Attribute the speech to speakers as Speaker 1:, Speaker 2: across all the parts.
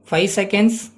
Speaker 1: 5 seconds.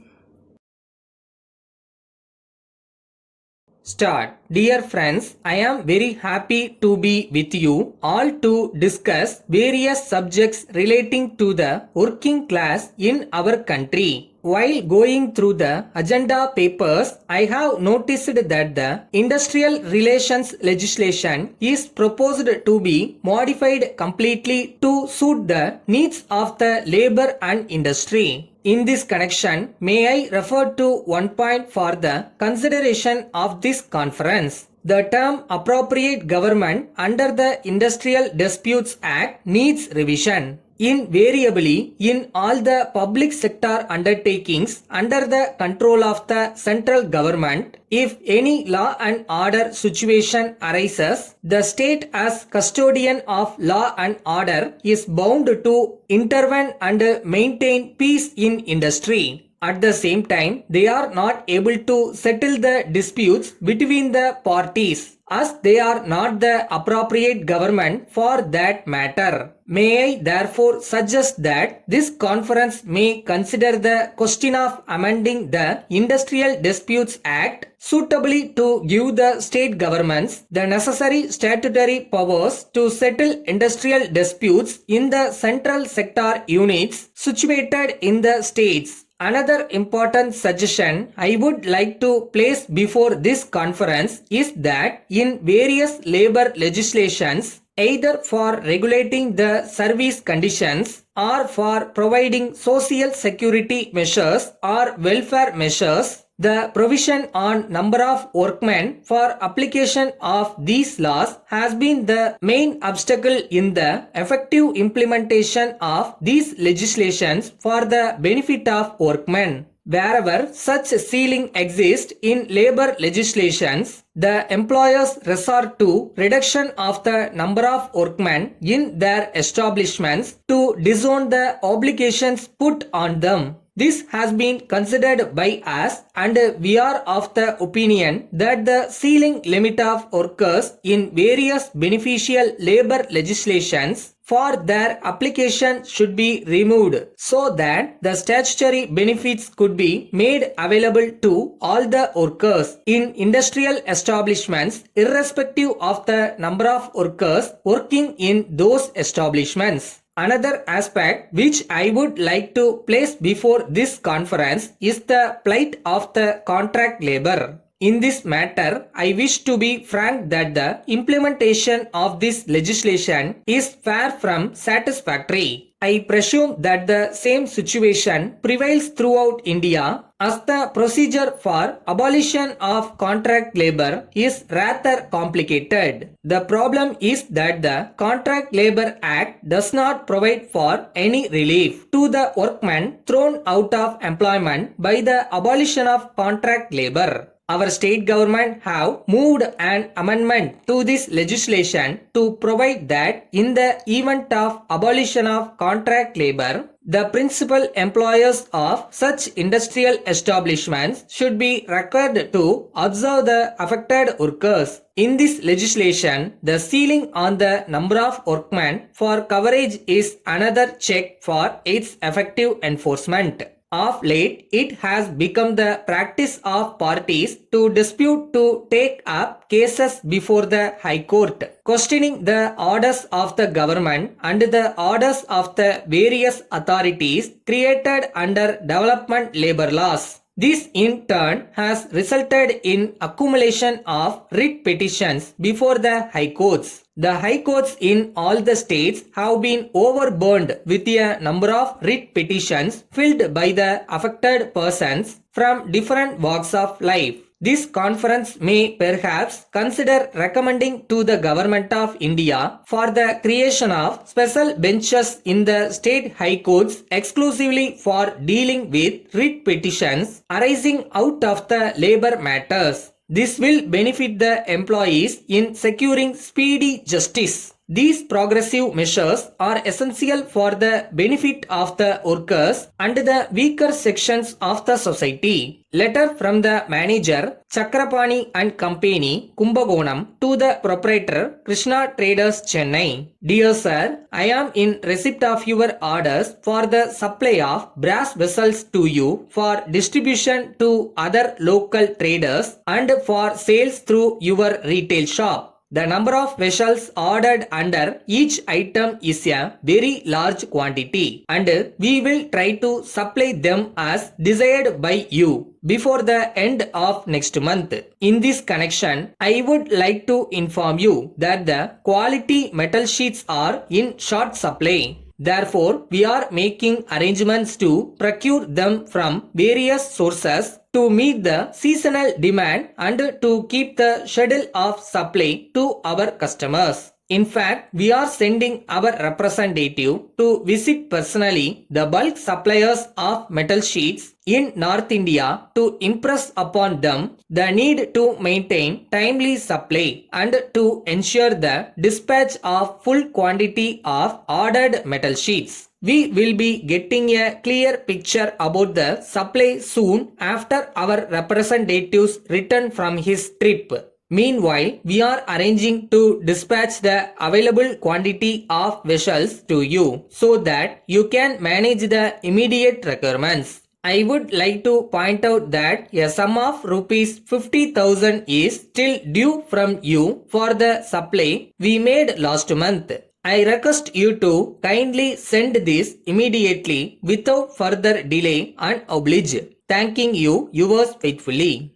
Speaker 1: Start. Dear friends, I am very happy to be with you all to discuss various subjects relating to the working class in our country. While going through the agenda papers, I have noticed that the industrial relations legislation is proposed to be modified completely to suit the needs of the labor and industry. In this connection, may I refer to one point for the consideration of this conference. The term appropriate government under the Industrial Disputes Act needs revision. Invariably, in all the public sector undertakings under the control of the central government, if any law and order situation arises, the state as custodian of law and order is bound to intervene and maintain peace in industry. At the same time, they are not able to settle the disputes between the parties, as they are not the appropriate government for that matter. May I therefore suggest that this conference may consider the question of amending the Industrial Disputes Act suitably to give the state governments the necessary statutory powers to settle industrial disputes in the central sector units situated in the states. Another important suggestion I would like to place before this conference is that in various labor legislations, either for regulating the service conditions or for providing social security measures or welfare measures, the provision on number of workmen for application of these laws has been the main obstacle in the effective implementation of these legislations for the benefit of workmen. Wherever such ceiling exists in labor legislations, the employers resort to reduction of the number of workmen in their establishments to disown the obligations put on them. This has been considered by us and we are of the opinion that the ceiling limit of workers in various beneficial labor legislations for their application should be removed so that the statutory benefits could be made available to all the workers in industrial establishments irrespective of the number of workers working in those establishments. Another aspect which I would like to place before this conference is the plight of the contract labor. In this matter, I wish to be frank that the implementation of this legislation is far from satisfactory. I presume that the same situation prevails throughout India as the procedure for abolition of contract labor is rather complicated. The problem is that the Contract Labor Act does not provide for any relief to the workmen thrown out of employment by the abolition of contract labor. Our state government have moved an amendment to this legislation to provide that in the event of abolition of contract labor, the principal employers of such industrial establishments should be required to observe the affected workers. In this legislation, the ceiling on the number of workmen for coverage is another check for its effective enforcement. Of late, it has become the practice of parties to dispute to take up cases before the High Court, questioning the orders of the government and the orders of the various authorities created under development labor laws. This in turn has resulted in accumulation of writ petitions before the high courts. The high courts in all the states have been overburdened with a number of writ petitions filled by the affected persons from different walks of life. This conference may perhaps consider recommending to the Government of India for the creation of special benches in the state high courts exclusively for dealing with writ petitions arising out of the labor matters. This will benefit the employees in securing speedy justice. These progressive measures are essential for the benefit of the workers and the weaker sections of the society. Letter from the manager Chakrapani and Company, Kumbakonam, to the proprietor Krishna Traders, Chennai. Dear sir, I am in receipt of your orders for the supply of brass vessels to you for distribution to other local traders and for sales through your retail shop. The number of vessels ordered under each item is a very large quantity and we will try to supply them as desired by you before the end of next month. In this connection, I would like to inform you that the quality metal sheets are in short supply. Therefore, we are making arrangements to procure them from various sources to meet the seasonal demand and to keep the schedule of supply to our customers. In fact, we are sending our representative to visit personally the bulk suppliers of metal sheets in North India to impress upon them the need to maintain timely supply and to ensure the dispatch of full quantity of ordered metal sheets. We will be getting a clear picture about the supply soon after our representatives return from his trip. Meanwhile, we are arranging to dispatch the available quantity of vessels to you so that you can manage the immediate requirements. I would like to point out that a sum of rupees 50,000 is still due from you for the supply we made last month. I request you to kindly send this immediately without further delay and oblige. Thanking you, yours faithfully.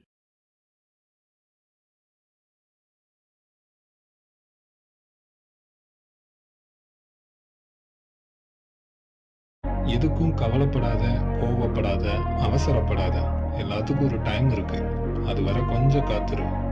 Speaker 2: எதுக்கும் கவலைப்படாத, கோவப்படாத, அவசரப்படாத. எல்லாத்துக்கும் ஒரு time இருக்கு. அது வரை கொஞ்சம் காத்திரு.